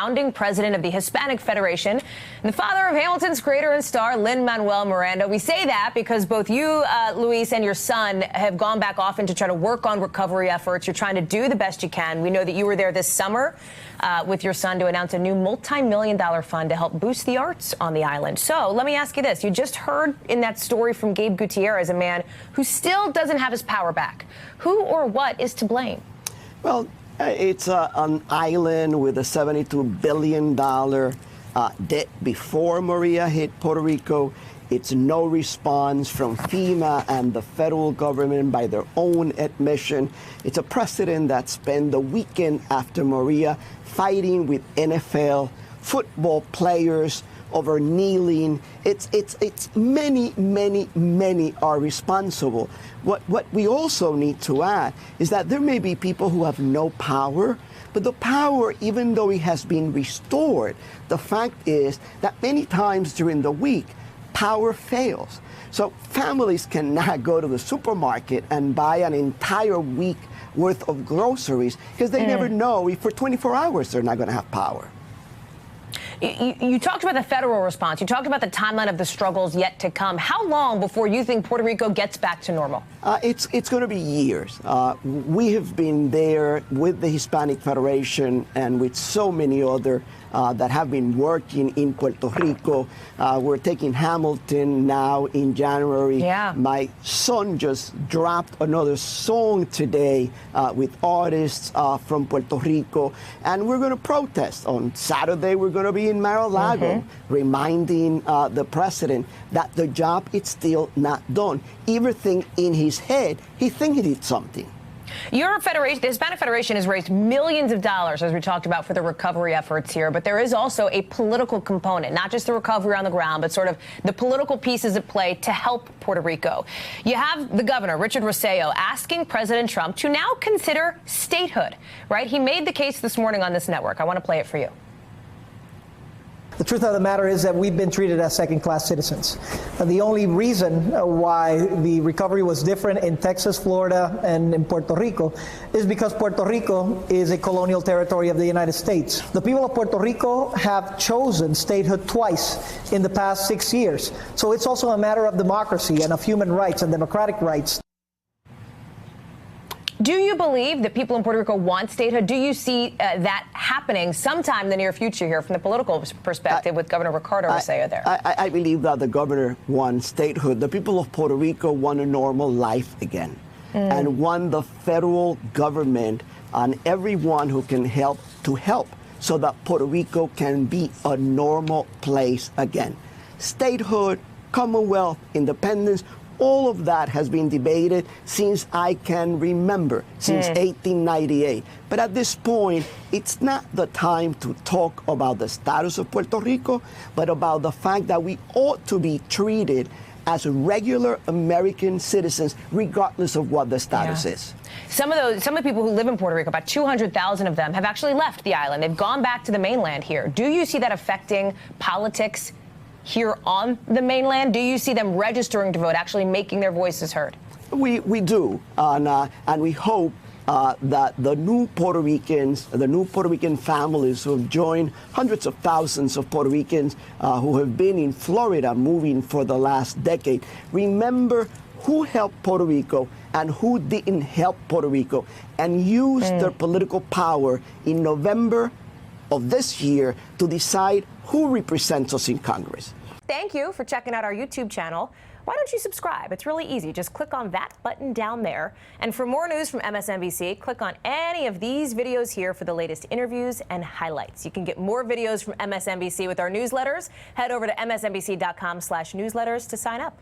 founding president of the Hispanic Federation, and the father of Hamilton's creator and star, Lin-Manuel Miranda. We say that because both you, Luis, and your son have gone back often to try to work on recovery efforts. You're trying to do the best you can. We know that you were there this summer with your son to announce a new multi-million-dollar fund to help boost the arts on the island. So let me ask you this. You just heard in that story from Gabe Gutierrez, a man who still doesn't have his power back. Who or what is to blame? Well, it's an island with a $72 billion debt before Maria hit Puerto Rico. It's no response from FEMA and the federal government by their own admission. It's a precedent that spent the weekend after Maria fighting with NFL football players over kneeling. It's many are responsible. What we also need to add is that there may be people who have no power, but the power, even though it has been restored, the fact is that many times during the week, power fails. So families cannot go to the supermarket and buy an entire week worth of groceries because they never know if for 24 hours they're not going to have power. You talked about the federal response. You talked about the timeline of the struggles yet to come. How long before you think Puerto Rico gets back to normal? It's going to be years. We have been there with the Hispanic Federation and with so many other that have been working in Puerto Rico. We're taking Hamilton now in January. Yeah. My son just dropped another song today with artists from Puerto Rico, and we're going to protest. On Saturday, we're going to be in Mar-a-Lago, reminding the president that the job is still not done. Everything in his head, he thinks he did something. Your federation, the Hispanic Federation, has raised millions of dollars, as we talked about, for the recovery efforts here. But there is also a political component, not just the recovery on the ground, but sort of the political pieces at play to help Puerto Rico. You have the governor, Richard Rossello, asking President Trump to now consider statehood, right? He made the case this morning on this network. I want to play it for you. The truth of the matter is that we've been treated as second-class citizens. The only reason why the recovery was different in Texas, Florida, and in Puerto Rico is because Puerto Rico is a colonial territory of the United States. The people of Puerto Rico have chosen statehood twice in the past 6 years. So it's also a matter of democracy and of human rights and democratic rights. Do you believe that people in Puerto Rico want statehood? Do you see that happening sometime in the near future here from the political perspective with Governor Ricardo Rossello there? I believe that the governor wants statehood. The people of Puerto Rico want a normal life again and want the federal government and everyone who can help to help so that Puerto Rico can be a normal place again. Statehood, Commonwealth, independence, all of that has been debated since I can remember, since 1898. But at this point, it's not the time to talk about the status of Puerto Rico, but about the fact that we ought to be treated as regular American citizens, regardless of what the status is. Some of the people who live in Puerto Rico, about 200,000 of them, have actually left the island. They've gone back to the mainland here. Do you see that affecting politics here on the mainland? Do you see them registering to vote, actually making their voices heard? We do, and we hope that the new Puerto Ricans, the new Puerto Rican families who have joined hundreds of thousands of Puerto Ricans who have been in Florida moving for the last decade, remember who helped Puerto Rico and who didn't help Puerto Rico, and use their political power in November of this year to decide who represents us in Congress. Thank you for checking out our YouTube channel. Why don't you subscribe? It's really easy. Just click on that button down there. And for more news from MSNBC, click on any of these videos here for the latest interviews and highlights. You can get more videos from MSNBC with our newsletters. Head over to msnbc.com/newsletters to sign up.